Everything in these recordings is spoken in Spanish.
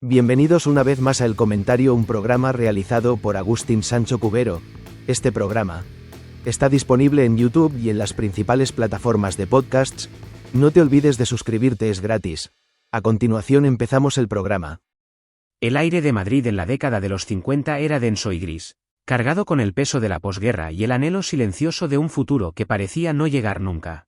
Bienvenidos una vez más a El Comentario, un programa realizado por Agustín Sancho Cubero. Este programa está disponible en YouTube y en las principales plataformas de podcasts. No te olvides de suscribirte, es gratis. A continuación empezamos el programa. El aire de Madrid en la década de los 50 era denso y gris, cargado con el peso de la posguerra y el anhelo silencioso de un futuro que parecía no llegar nunca.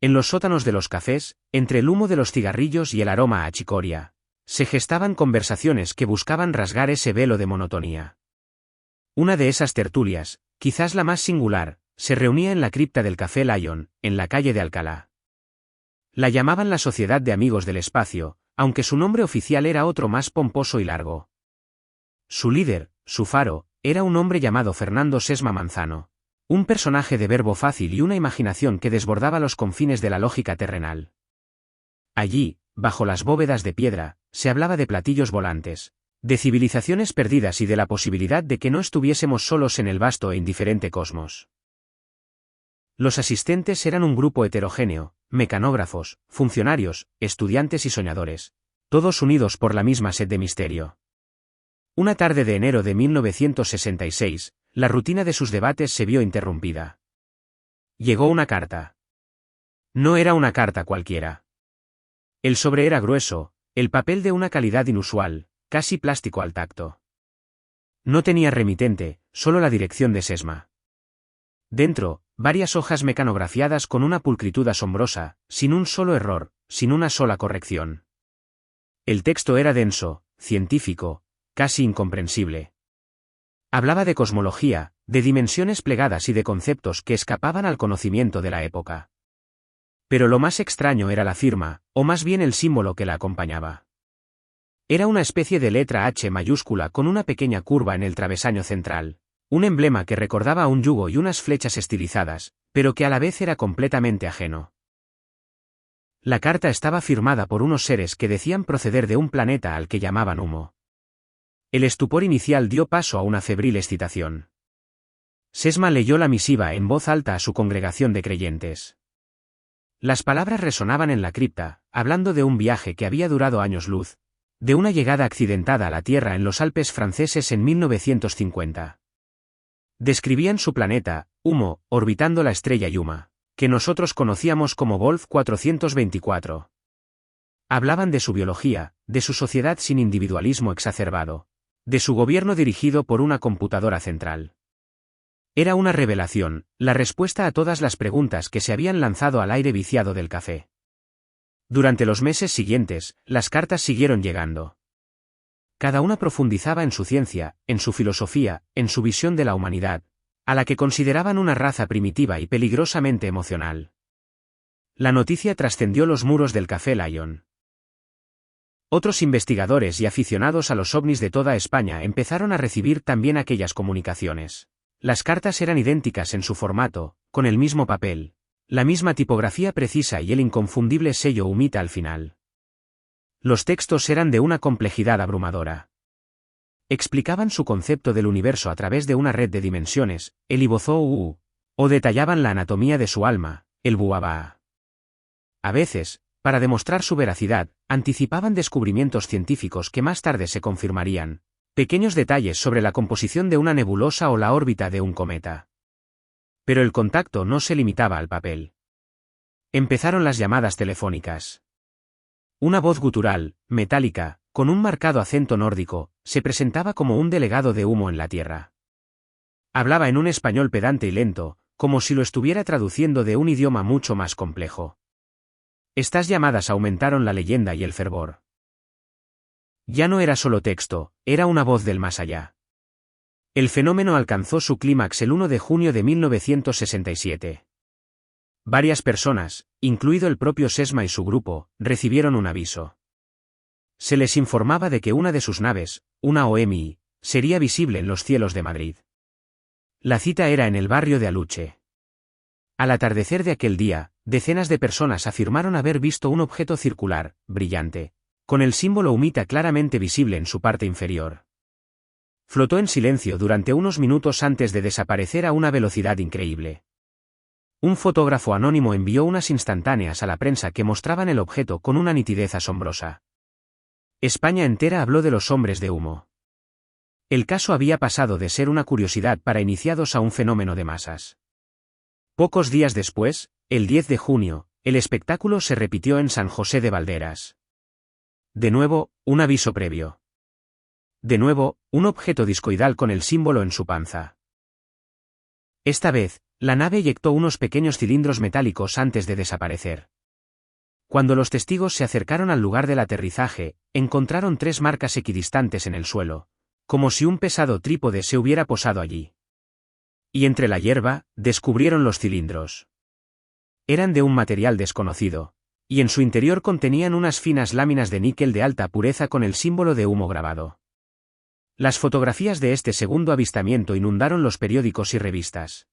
En los sótanos de los cafés, entre el humo de los cigarrillos y el aroma a chicoria, se gestaban conversaciones que buscaban rasgar ese velo de monotonía. Una de esas tertulias, quizás la más singular, se reunía en la cripta del Café Lion, en la calle de Alcalá. La llamaban la Sociedad de Amigos del Espacio, aunque su nombre oficial era otro más pomposo y largo. Su líder, su faro, era un hombre llamado Fernando Sesma Manzano, un personaje de verbo fácil y una imaginación que desbordaba los confines de la lógica terrenal. Allí, bajo las bóvedas de piedra, se hablaba de platillos volantes, de civilizaciones perdidas y de la posibilidad de que no estuviésemos solos en el vasto e indiferente cosmos. Los asistentes eran un grupo heterogéneo, mecanógrafos, funcionarios, estudiantes y soñadores, todos unidos por la misma sed de misterio. Una tarde de enero de 1966, la rutina de sus debates se vio interrumpida. Llegó una carta. No era una carta cualquiera. El sobre era grueso, el papel de una calidad inusual, casi plástico al tacto. No tenía remitente, solo la dirección de Sesma. Dentro, varias hojas mecanografiadas con una pulcritud asombrosa, sin un solo error, sin una sola corrección. El texto era denso, científico, casi incomprensible. Hablaba de cosmología, de dimensiones plegadas y de conceptos que escapaban al conocimiento de la época. Pero lo más extraño era la firma, o más bien el símbolo que la acompañaba. Era una especie de letra H mayúscula con una pequeña curva en el travesaño central, un emblema que recordaba a un yugo y unas flechas estilizadas, pero que a la vez era completamente ajeno. La carta estaba firmada por unos seres que decían proceder de un planeta al que llamaban Humo. El estupor inicial dio paso a una febril excitación. Sesma leyó la misiva en voz alta a su congregación de creyentes. Las palabras resonaban en la cripta, hablando de un viaje que había durado años luz, de una llegada accidentada a la Tierra en los Alpes franceses en 1950. Describían su planeta, Humo, orbitando la estrella Yuma, que nosotros conocíamos como Wolf 424. Hablaban de su biología, de su sociedad sin individualismo exacerbado, de su gobierno dirigido por una computadora central. Era una revelación, la respuesta a todas las preguntas que se habían lanzado al aire viciado del café. Durante los meses siguientes, las cartas siguieron llegando. Cada una profundizaba en su ciencia, en su filosofía, en su visión de la humanidad, a la que consideraban una raza primitiva y peligrosamente emocional. La noticia trascendió los muros del Café Lion. Otros investigadores y aficionados a los ovnis de toda España empezaron a recibir también aquellas comunicaciones. Las cartas eran idénticas en su formato, con el mismo papel, la misma tipografía precisa y el inconfundible sello humita al final. Los textos eran de una complejidad abrumadora. Explicaban su concepto del universo a través de una red de dimensiones, el Ibozou, o detallaban la anatomía de su alma, el Buabá. A veces, para demostrar su veracidad, anticipaban descubrimientos científicos que más tarde se confirmarían. Pequeños detalles sobre la composición de una nebulosa o la órbita de un cometa. Pero el contacto no se limitaba al papel. Empezaron las llamadas telefónicas. Una voz gutural, metálica, con un marcado acento nórdico, se presentaba como un delegado de Humo en la Tierra. Hablaba en un español pedante y lento, como si lo estuviera traduciendo de un idioma mucho más complejo. Estas llamadas aumentaron la leyenda y el fervor. Ya no era solo texto, era una voz del más allá. El fenómeno alcanzó su clímax el 1 de junio de 1967. Varias personas, incluido el propio Sesma y su grupo, recibieron un aviso. Se les informaba de que una de sus naves, una OMI, sería visible en los cielos de Madrid. La cita era en el barrio de Aluche. Al atardecer de aquel día, decenas de personas afirmaron haber visto un objeto circular, brillante, con el símbolo humita claramente visible en su parte inferior. Flotó en silencio durante unos minutos antes de desaparecer a una velocidad increíble. Un fotógrafo anónimo envió unas instantáneas a la prensa que mostraban el objeto con una nitidez asombrosa. España entera habló de los hombres de humo. El caso había pasado de ser una curiosidad para iniciados a un fenómeno de masas. Pocos días después, el 10 de junio, el espectáculo se repitió en San José de Valderas. De nuevo, un aviso previo. De nuevo, un objeto discoidal con el símbolo en su panza. Esta vez, la nave eyectó unos pequeños cilindros metálicos antes de desaparecer. Cuando los testigos se acercaron al lugar del aterrizaje, encontraron 3 marcas equidistantes en el suelo, como si un pesado trípode se hubiera posado allí. Y entre la hierba, descubrieron los cilindros. Eran de un material desconocido, y en su interior contenían unas finas láminas de níquel de alta pureza con el símbolo de humo grabado. Las fotografías de este segundo avistamiento inundaron los periódicos y revistas.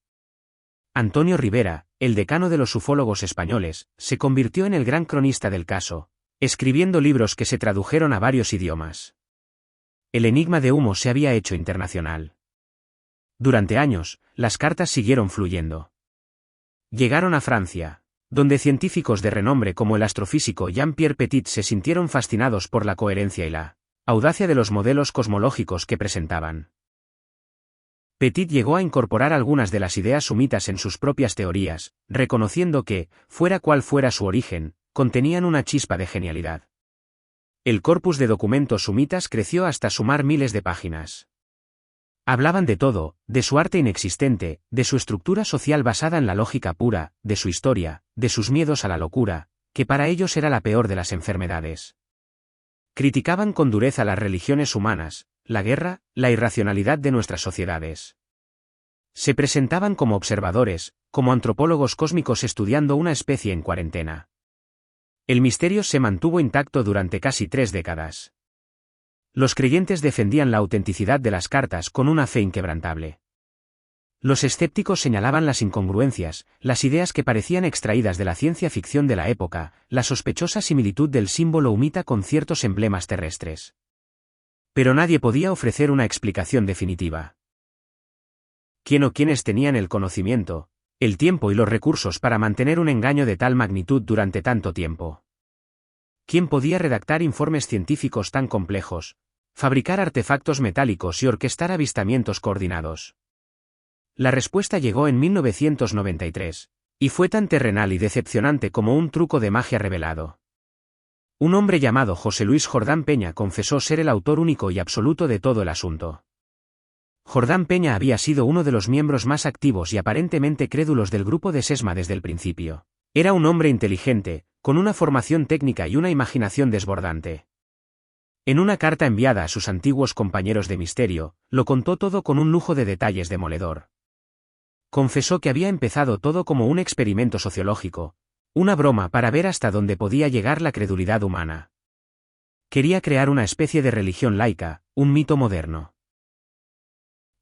Antonio Rivera, el decano de los ufólogos españoles, se convirtió en el gran cronista del caso, escribiendo libros que se tradujeron a varios idiomas. El enigma de humo se había hecho internacional. Durante años, las cartas siguieron fluyendo. Llegaron a Francia, donde científicos de renombre como el astrofísico Jean-Pierre Petit se sintieron fascinados por la coherencia y la audacia de los modelos cosmológicos que presentaban. Petit llegó a incorporar algunas de las ideas sumitas en sus propias teorías, reconociendo que, fuera cual fuera su origen, contenían una chispa de genialidad. El corpus de documentos sumitas creció hasta sumar miles de páginas. Hablaban de todo, de su arte inexistente, de su estructura social basada en la lógica pura, de su historia, de sus miedos a la locura, que para ellos era la peor de las enfermedades. Criticaban con dureza las religiones humanas, la guerra, la irracionalidad de nuestras sociedades. Se presentaban como observadores, como antropólogos cósmicos estudiando una especie en cuarentena. El misterio se mantuvo intacto durante casi 3 décadas. Los creyentes defendían la autenticidad de las cartas con una fe inquebrantable. Los escépticos señalaban las incongruencias, las ideas que parecían extraídas de la ciencia ficción de la época, la sospechosa similitud del símbolo humita con ciertos emblemas terrestres. Pero nadie podía ofrecer una explicación definitiva. ¿Quién o quiénes tenían el conocimiento, el tiempo y los recursos para mantener un engaño de tal magnitud durante tanto tiempo? ¿Quién podía redactar informes científicos tan complejos, fabricar artefactos metálicos y orquestar avistamientos coordinados? La respuesta llegó en 1993, y fue tan terrenal y decepcionante como un truco de magia revelado. Un hombre llamado José Luis Jordán Peña confesó ser el autor único y absoluto de todo el asunto. Jordán Peña había sido uno de los miembros más activos y aparentemente crédulos del grupo de Sesma desde el principio. Era un hombre inteligente, con una formación técnica y una imaginación desbordante. En una carta enviada a sus antiguos compañeros de misterio, lo contó todo con un lujo de detalles demoledor. Confesó que había empezado todo como un experimento sociológico, una broma para ver hasta dónde podía llegar la credulidad humana. Quería crear una especie de religión laica, un mito moderno.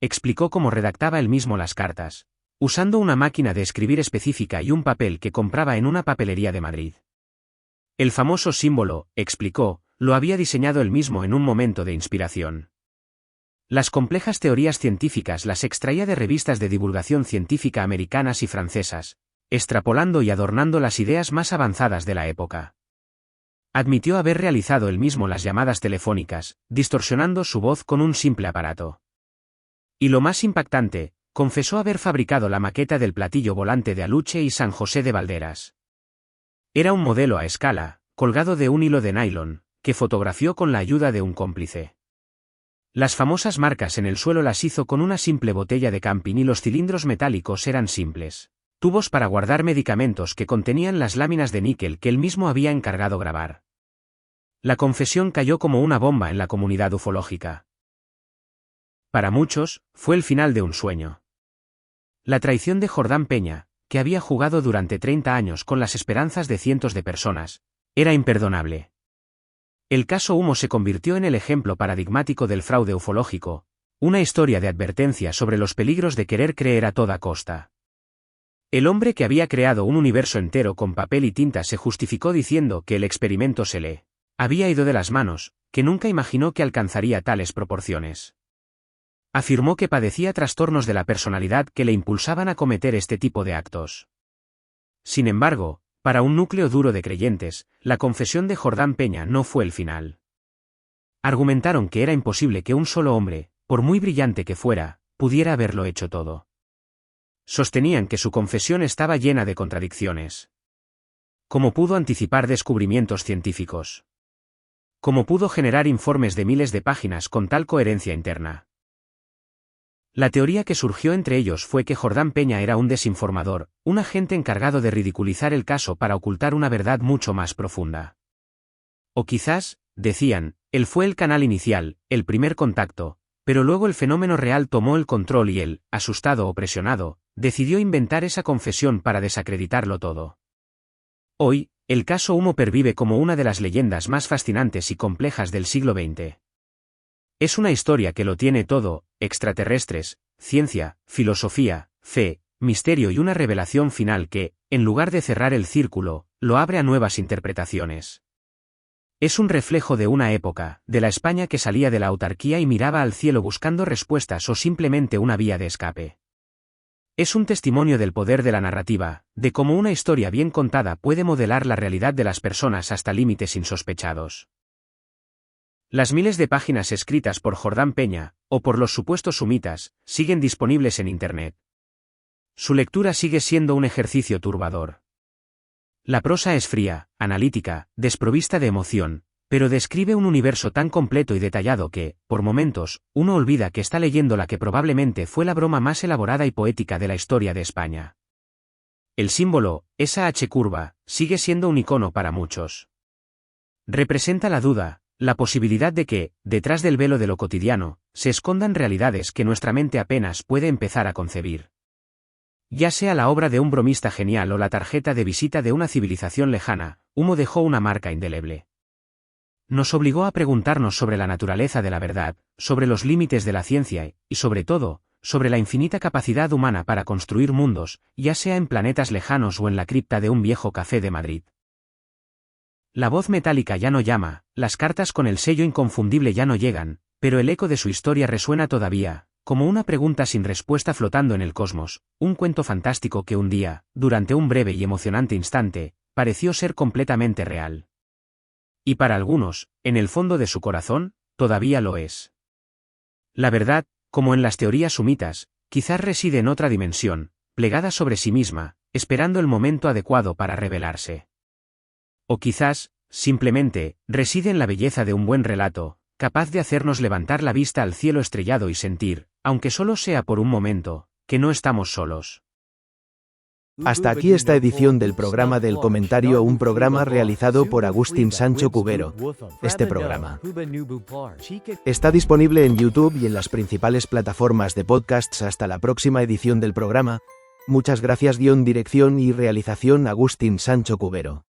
Explicó cómo redactaba él mismo las cartas, usando una máquina de escribir específica y un papel que compraba en una papelería de Madrid. El famoso símbolo, explicó, lo había diseñado él mismo en un momento de inspiración. Las complejas teorías científicas las extraía de revistas de divulgación científica americanas y francesas, extrapolando y adornando las ideas más avanzadas de la época. Admitió haber realizado él mismo las llamadas telefónicas, distorsionando su voz con un simple aparato. Y lo más impactante, confesó haber fabricado la maqueta del platillo volante de Aluche y San José de Valderas. Era un modelo a escala, colgado de un hilo de nylon, que fotografió con la ayuda de un cómplice. Las famosas marcas en el suelo las hizo con una simple botella de camping y los cilindros metálicos eran simples tubos para guardar medicamentos que contenían las láminas de níquel que él mismo había encargado grabar. La confesión cayó como una bomba en la comunidad ufológica. Para muchos, fue el final de un sueño. La traición de Jordán Peña, que había jugado durante 30 años con las esperanzas de cientos de personas, era imperdonable. El caso Humo se convirtió en el ejemplo paradigmático del fraude ufológico, una historia de advertencia sobre los peligros de querer creer a toda costa. El hombre que había creado un universo entero con papel y tinta se justificó diciendo que el experimento se le había ido de las manos, que nunca imaginó que alcanzaría tales proporciones. Afirmó que padecía trastornos de la personalidad que le impulsaban a cometer este tipo de actos. Sin embargo, para un núcleo duro de creyentes, la confesión de Jordán Peña no fue el final. Argumentaron que era imposible que un solo hombre, por muy brillante que fuera, pudiera haberlo hecho todo. Sostenían que su confesión estaba llena de contradicciones. ¿Cómo pudo anticipar descubrimientos científicos? ¿Cómo pudo generar informes de miles de páginas con tal coherencia interna? La teoría que surgió entre ellos fue que Jordán Peña era un desinformador, un agente encargado de ridiculizar el caso para ocultar una verdad mucho más profunda. O quizás, decían, él fue el canal inicial, el primer contacto, pero luego el fenómeno real tomó el control y él, asustado o presionado, decidió inventar esa confesión para desacreditarlo todo. Hoy, el caso Humo pervive como una de las leyendas más fascinantes y complejas del siglo XX. Es una historia que lo tiene todo: extraterrestres, ciencia, filosofía, fe, misterio y una revelación final que, en lugar de cerrar el círculo, lo abre a nuevas interpretaciones. Es un reflejo de una época, de la España que salía de la autarquía y miraba al cielo buscando respuestas o simplemente una vía de escape. Es un testimonio del poder de la narrativa, de cómo una historia bien contada puede modelar la realidad de las personas hasta límites insospechados. Las miles de páginas escritas por Jordán Peña, o por los supuestos sumitas, siguen disponibles en Internet. Su lectura sigue siendo un ejercicio turbador. La prosa es fría, analítica, desprovista de emoción, pero describe un universo tan completo y detallado que, por momentos, uno olvida que está leyendo la que probablemente fue la broma más elaborada y poética de la historia de España. El símbolo, esa H curva, sigue siendo un icono para muchos. Representa la duda, la posibilidad de que, detrás del velo de lo cotidiano, se escondan realidades que nuestra mente apenas puede empezar a concebir. Ya sea la obra de un bromista genial o la tarjeta de visita de una civilización lejana, Humo dejó una marca indeleble. Nos obligó a preguntarnos sobre la naturaleza de la verdad, sobre los límites de la ciencia y, sobre todo, sobre la infinita capacidad humana para construir mundos, ya sea en planetas lejanos o en la cripta de un viejo café de Madrid. La voz metálica ya no llama, las cartas con el sello inconfundible ya no llegan, pero el eco de su historia resuena todavía, como una pregunta sin respuesta flotando en el cosmos, un cuento fantástico que un día, durante un breve y emocionante instante, pareció ser completamente real. Y para algunos, en el fondo de su corazón, todavía lo es. La verdad, como en las teorías sumitas, quizás reside en otra dimensión, plegada sobre sí misma, esperando el momento adecuado para revelarse. O quizás, simplemente, reside en la belleza de un buen relato, capaz de hacernos levantar la vista al cielo estrellado y sentir, aunque solo sea por un momento, que no estamos solos. Hasta aquí esta edición del programa del comentario, un programa realizado por Agustín Sancho Cubero. Este programa está disponible en YouTube y en las principales plataformas de podcasts. Hasta la próxima edición del programa. Muchas gracias. Dirección y realización Agustín Sancho Cubero.